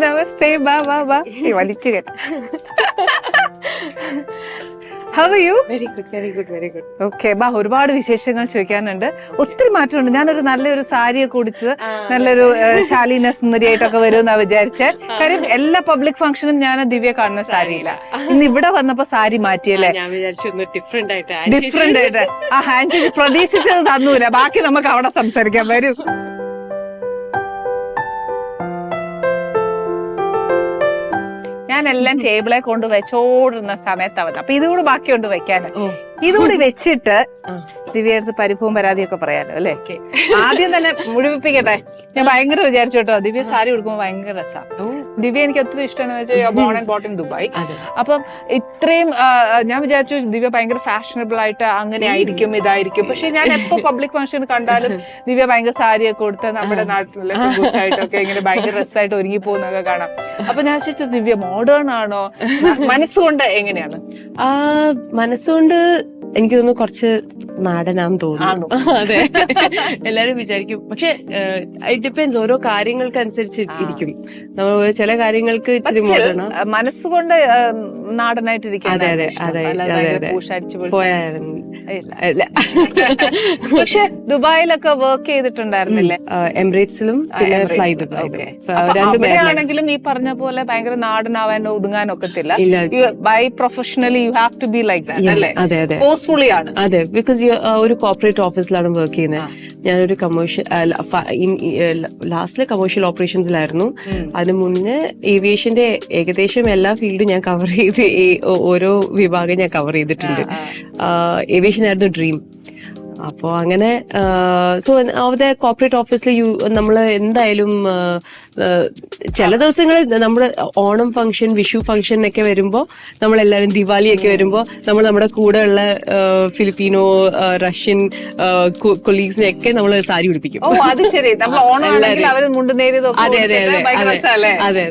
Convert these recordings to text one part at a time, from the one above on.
നമസ്തേ ബാ ബാ ബാ വലിച്ചു കേട്ട. How are you? Very good, very good, very good. Okay, ബാ ഒരുപാട് വിശേഷങ്ങൾ ചോദിക്കാനുണ്ട്. ഒത്തിരി മാറ്റമുണ്ട്. ഞാനൊരു നല്ലൊരു സാരിയൊക്കെ കുടിച്ച് നല്ലൊരു ശാലീന സുന്ദരിയായിട്ടൊക്കെ വരുമെന്നാ വിചാരിച്ചേ. കാര്യം എല്ലാ പബ്ലിക് ഫംഗ്ഷനും ഞാൻ ദിവ്യ കാണുന്ന സാരിയില്ല. ഇന്ന് ഇവിടെ വന്നപ്പോ സാരി മാറ്റിയല്ലേ? ഞാൻ വിചാരിച്ചു ഡിഫറെന്റ് ആയിട്ട് ആ ഹാൻഡ് ചേച്ചി പ്രതീക്ഷിച്ചത് തന്നൂല. ബാക്കി നമുക്ക് അവിടെ സംസാരിക്കാം. വരൂ. ഞാനെല്ലാം ടേബിളെ കൊണ്ട് വെച്ചോടുന്ന സമയത്ത് അവൻ അപ്പൊ ഇതുകൂടി ബാക്കിയുണ്ട് വെക്കാൻ. ഇതുകൂടി വെച്ചിട്ട് ദിവ്യടുത്ത് പരിഭവം പരാതിയൊക്കെ പറയാലോ അല്ലെ? ആദ്യം തന്നെ മുഴുവിപ്പിക്കട്ടെ. ഞാൻ ഭയങ്കര വിചാരിച്ചു കേട്ടോ, ദിവ്യ സാരി ഉടുക്കുമ്പോൾ ഭയങ്കര രസമാണ്. ദിവ്യ എനിക്ക് ഒത്തിരി ഇഷ്ടമാണെന്ന് വെച്ചാൽ born and brought in Dubai. അപ്പം ഇത്രയും ഞാൻ വിചാരിച്ചു ദിവ്യ ഭയങ്കര ഫാഷനബിൾ ആയിട്ട് അങ്ങനെ ആയിരിക്കും ഇതായിരിക്കും. പക്ഷെ ഞാൻ എപ്പോ പബ്ലിക് ഫംഗ്ഷൻ കണ്ടാലും ദിവ്യ ഭയങ്കര സാരിയൊക്കെ കൊടുത്ത് നമ്മുടെ നാട്ടിലെ കുറിച്ചായിട്ടൊക്കെ ഇങ്ങനെ ഭയങ്കര രസമായിട്ട് ഒരുങ്ങി പോകുന്നൊക്കെ കാണാം. അപ്പൊ ഞാൻ ചോദിച്ചത് ദിവ്യ മോഡേൺ ആണോ മനസ്സുകൊണ്ട് എങ്ങനെയാണ്? മനസ്സുകൊണ്ട് എനിക്ക് തോന്നുന്നു കുറച്ച് നാടനാന്ന് തോന്നുന്നു. അതെ, എല്ലാരും വിചാരിക്കും. പക്ഷെ ഇറ്റ് ഡിപ്പെൻസ്, ഓരോ കാര്യങ്ങൾക്ക് അനുസരിച്ച് ഇരിക്കും. നമ്മൾ ചില കാര്യങ്ങൾക്ക് ഇച്ചിരി മോഡേൺ മനസ്സുകൊണ്ട് നാടനായിട്ടിരിക്കും. അതെ അതെ അതെ അതെ പോയായിരുന്നു. പക്ഷെ ദുബായിലൊക്കെ വർക്ക് ചെയ്തിട്ടുണ്ടായിരുന്നില്ലേ? എമിറേറ്റ്സിലും പിന്നെ ഫ്ലൈ ദുബായ്. ആണെങ്കിലും ഈ പറഞ്ഞ പോലെ ഭയങ്കര നാടനാവാനോ ഒതുങ്ങാനൊക്കത്തില്ല. By professionally you have to be like that അല്ലേ? അതെ അതെ ഫോഴ്സ്ഫുള്ളി ആണ്. അതെ, ബിക്കോസ് ഒരു കോർപ്പറേറ്റ് ഓഫീസിലാണ് വർക്ക് ചെയ്യുന്നത്. ഞാനൊരു കമേഴ്ഷ്യൽ ലാസ്റ്റിലെ കമേഴ്ഷ്യൽ ഓപ്പറേഷൻസിലായിരുന്നു. അതിന് മുന്നേ ഏവിയേഷന്റെ ഏകദേശം എല്ലാ ഫീൽഡും ഞാൻ കവർ ചെയ്ത് ഓരോ വിഭാഗം ഞാൻ കവർ ചെയ്തിട്ടുണ്ട്. ഏവിയേഷൻ ആയിരുന്നു ഡ്രീം. അപ്പോ അങ്ങനെ സോ അവിടെ കോർപ്പറേറ്റ് ഓഫീസിൽ നമ്മൾ എന്തായാലും ചില ദിവസങ്ങളിൽ നമ്മുടെ ഓണം ഫംഗ്ഷൻ, വിഷു ഫംഗ്ഷൻ ഒക്കെ വരുമ്പോ നമ്മളെല്ലാരും, ദിവാലി ഒക്കെ വരുമ്പോ നമ്മൾ നമ്മുടെ കൂടെ ഉള്ള ഫിലിപ്പീനോ, റഷ്യൻ കൊളീഗ്സിനെ ഒക്കെ നമ്മൾ സാരി ഉടുപ്പിക്കും. അതെ അതെ അതെ അതെ,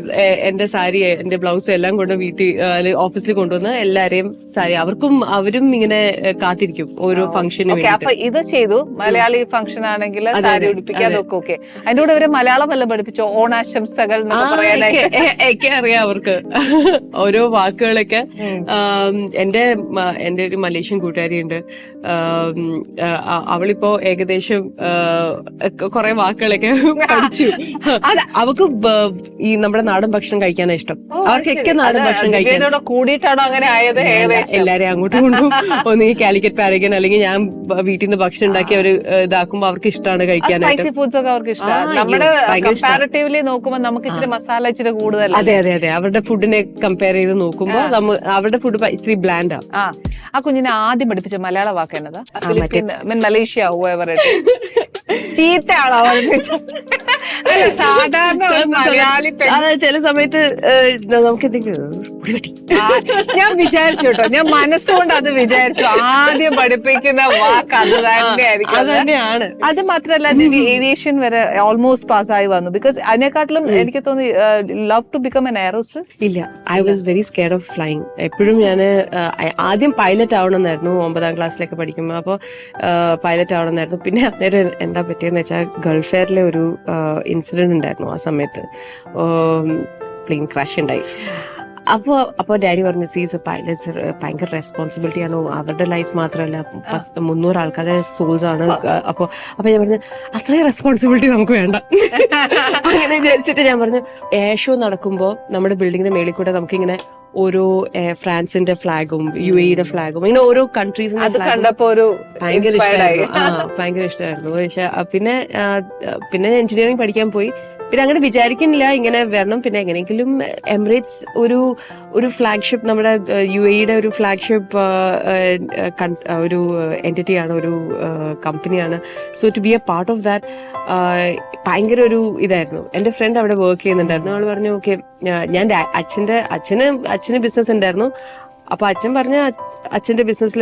എന്റെ സാരി, എന്റെ ബ്ലൗസും എല്ലാം കൊണ്ട് വീട്ടിൽ ഓഫീസിൽ കൊണ്ടുവന്ന് എല്ലാരെയും സാരി, അവരും ഇങ്ങനെ കാത്തിരിക്കും ഓരോ ഫംഗ്ഷന് വേണ്ടി. ഇത് ചെയ്തു. മലയാളി ഫംഗ്ഷൻ ആണെങ്കിൽ സാരി ഉടുപ്പിക്കാതൊക്കെ ഓക്കെ. അതിന്റെ കൂടെ ഇവര് മലയാളം വല്ല പഠിപ്പിച്ചോ? ഓണാശംസകൾ ഒക്കെ അറിയാം അവർക്ക്, ഓരോ വാക്കുകളൊക്കെ. എന്റെ ഒരു മലേഷ്യൻ കൂട്ടുകാരിയുണ്ട്. അവളിപ്പോ ഏകദേശം കുറെ വാക്കുകളൊക്കെ പഠിച്ചു. അവർക്ക് ഈ നമ്മുടെ നാടൻ ഭക്ഷണം കഴിക്കാനാണ് ഇഷ്ടം. അവർക്കൊക്കെ നാടൻ ഭക്ഷണം കഴിക്കാൻ കൂടിയിട്ടാണോ അങ്ങനെ ആയത്? എല്ലാരെയും അങ്ങോട്ടും കൊണ്ടും ഒന്ന് ഈ കാലിക്കറ്റ് പാരഗൻ അല്ലെങ്കിൽ ഞാൻ വീട്ടിൽ നിന്ന് ഭക്ഷണം ഉണ്ടാക്കി അവര് ഇതാക്കുമ്പോ അവർക്ക് ഇഷ്ടമാണ് കഴിക്കാനായിട്ട്. സ്പൈസി ഫുഡ്സ് ഒക്കെ അവർക്ക് ഇഷ്ടമാണ്. നമ്മുടെ കമ്പാരിറ്റീവ്ലി നോക്കുമ്പോൾ നമുക്ക് ഇച്ചിരി മസാല ഇച്ചിരി കൂടുതൽ. അതെ അതെ അതെ, അവരുടെ ഫുഡിനെ കമ്പയർ ചെയ്ത് നോക്കുമ്പോൾ അവരുടെ ഫുഡ് ഇത്തിരി ബ്ലാൻഡാ. ആ കുഞ്ഞിനെ ആദ്യം പഠിപ്പിച്ച മലയാള വാക്ക് എന്നതാ? മലേഷ്യ ചീത്തയാണോ സാധാരണ മലയാളി? ചില സമയത്ത് നമുക്ക് ഞാൻ വിചാരിച്ചു കേട്ടോ, ഞാൻ മനസ്സുകൊണ്ട് അത് വിചാരിച്ചു. ആദ്യം പഠിപ്പിക്കുന്ന വാക്ക് അത് തന്നെയായിരിക്കും. അത് മാത്രല്ല ഏവിയേഷൻ വരെ ഓൾമോസ്റ്റ് പാസ്സായി വന്നു. ബിക്കോസ് അതിനെക്കാട്ടിലും എനിക്ക് തോന്നി ലവ് ടു ബിക്കം എൻ എയറോസ്ട്രസ്. ഇല്ല, I was very scared of flying. എപ്പോഴും ഞാൻ ആദ്യം പൈലറ്റ് ആവണമെന്നായിരുന്നു 9ാം ക്ലാസ്സിലൊക്കെ പഠിക്കുമ്പോൾ. അപ്പോൾ പൈലറ്റ് ആവണമെന്നായിരുന്നു. പിന്നെ അന്നേരം എന്താ പറ്റിയെന്ന് വെച്ചാൽ ഗൾഫ് എയറിലെ ഒരു ഇൻസിഡന്റ് ഉണ്ടായിരുന്നു. ആ സമയത്ത് പ്ലെയിൻ ക്രാഷ് ഉണ്ടായി. അപ്പൊ ഡാഡി പറഞ്ഞു, സീസ് പൈലറ്റ്സ് ഭയങ്കര റെസ്പോൺസിബിലിറ്റി ആണ്, അവരുടെ ലൈഫ് മാത്രമല്ല 300 ആൾക്കാരുടെ സോൾസ് ആണ്. അപ്പൊ ഞാൻ പറഞ്ഞു അത്രയും റെസ്പോൺസിബിലിറ്റി നമുക്ക് വേണ്ട. അങ്ങനെ വിചാരിച്ചിട്ട് ഞാൻ പറഞ്ഞു, എയർ ഷോ നടക്കുമ്പോൾ നമ്മുടെ ബിൽഡിങ്ങിന്റെ മേളിൽ കൂടെ നമുക്കിങ്ങനെ ഓരോ ഫ്രാൻസിന്റെ ഫ്ലാഗും UAE ഫ്ലാഗും ഇങ്ങനെ ഓരോ കൺട്രീസിന്റെ ഭയങ്കര ഇഷ്ടമായിരുന്നു. പക്ഷെ പിന്നെ എഞ്ചിനീയറിംഗ് പഠിക്കാൻ പോയി. പിന്നെ അങ്ങനെ വിചാരിക്കുന്നില്ല ഇങ്ങനെ വരണം. പിന്നെ എങ്ങനെയെങ്കിലും എമിറേറ്റ്സ് ഒരു ഫ്ലാഗ്ഷിപ്പ്, നമ്മുടെ UAE ഒരു ഫ്ലാഗ്ഷിപ്പ് ഒരു എൻറ്റിറ്റിയാണ്, ഒരു കമ്പനിയാണ്. So to be a part of that ഭയങ്കര ഒരു ഇതായിരുന്നു. എന്റെ ഫ്രണ്ട് അവിടെ വർക്ക് ചെയ്യുന്നുണ്ടായിരുന്നു. അവൾ പറഞ്ഞു ഓക്കെ, ഞാൻ അച്ഛന് ബിസിനസ് ഉണ്ടായിരുന്നു. അപ്പൊ അച്ഛൻ പറഞ്ഞ അച്ഛന്റെ ബിസിനസ്സിൽ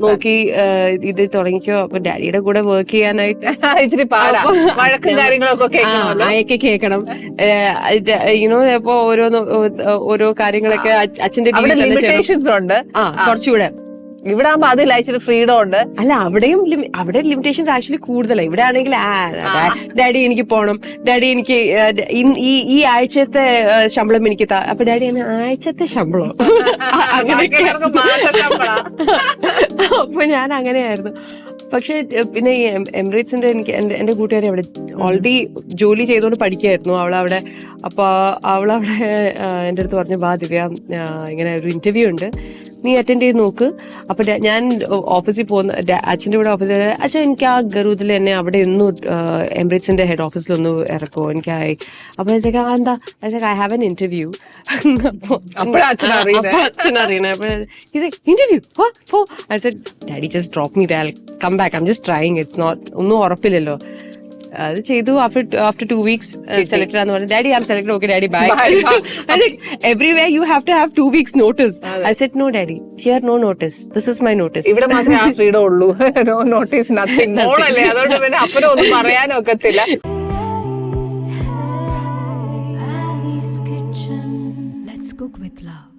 നോക്കി ഇത് തുടങ്ങിക്കോ. അപ്പൊ ഡാഡിയുടെ കൂടെ വർക്ക് ചെയ്യാനായിട്ട് അയൊക്കെ കേൾക്കണം. ഇപ്പൊ ഓരോ കാര്യങ്ങളൊക്കെ അച്ഛന്റെ കുറച്ചുകൂടെ ഇവിടെ ആകുമ്പോ അതില്ല, ഇച്ചിരി ഫ്രീഡം ഉണ്ട്. അല്ല അവിടെയും അവിടെ ലിമിറ്റേഷൻസ് ആക്ച്വലി കൂടുതലാണ്. ഇവിടെ ആണെങ്കിൽ ഡാഡി എനിക്ക് പോണം, ഡാഡി എനിക്ക് ഈ ആഴ്ചത്തെ ശമ്പളം എനിക്ക് അപ്പൊ ഡാഡി ആഴ്ചത്തെ ശമ്പളം അപ്പൊ ഞാൻ അങ്ങനെയായിരുന്നു. പക്ഷെ പിന്നെ ഈ എമിറേറ്റ്സിന്റെ എനിക്ക് എന്റെ കൂട്ടുകാരി അവിടെ ഓൾറെഡി ജോലി ചെയ്തുകൊണ്ട് പഠിക്കായിരുന്നു അവളവിടെ. അപ്പൊ അവളവിടെ എൻ്റെ അടുത്ത് പറഞ്ഞു, വാ ദിവ്യ, ഇങ്ങനെ ഒരു ഇന്റർവ്യൂ ഉണ്ട്, നീ അറ്റൻഡ് ചെയ്ത് നോക്ക്. അപ്പൊ ഞാൻ ഓഫീസിൽ പോകുന്ന അച്ഛൻ്റെ കൂടെ ഓഫീസിൽ, അച്ഛൻ എനിക്ക് ആ ഗറൂദിൽ എന്നെ അവിടെ ഒന്ന് എമിറേറ്റ്സിന്റെ ഹെഡ് ഓഫീസിലൊന്ന് ഇറക്കുമോ എനിക്കായി. അപ്പൊ എന്താ ഐ ഹാവ് എൻ ഇന്റർവ്യൂ. അച്ഛൻ അറിയണേ. അപ്പൊ interview I said daddy just drop me there, I will come back, I am just trying, it's not, ഒന്നും ഉറപ്പില്ലല്ലോ. അത് ചെയ്തു. ആഫ്റ്റർ 2 weeks സെലക്ടഡ് ആണെന്ന് പറഞ്ഞു. Daddy I am selected, okay daddy bye. Everywhere you have to have 2 weeks notice. I said no daddy, here no notice, this is my notice. ഇവിടെ മാത്രമേ ആ freedom ഉള്ളൂ. No notice, nothing. മോളല്ലേ, അതുകൊണ്ട് പിന്നെ അപ്പനും ഒന്നും പറയാനൊക്കത്തില്ല. Annie's Kitchen. Let's cook with love.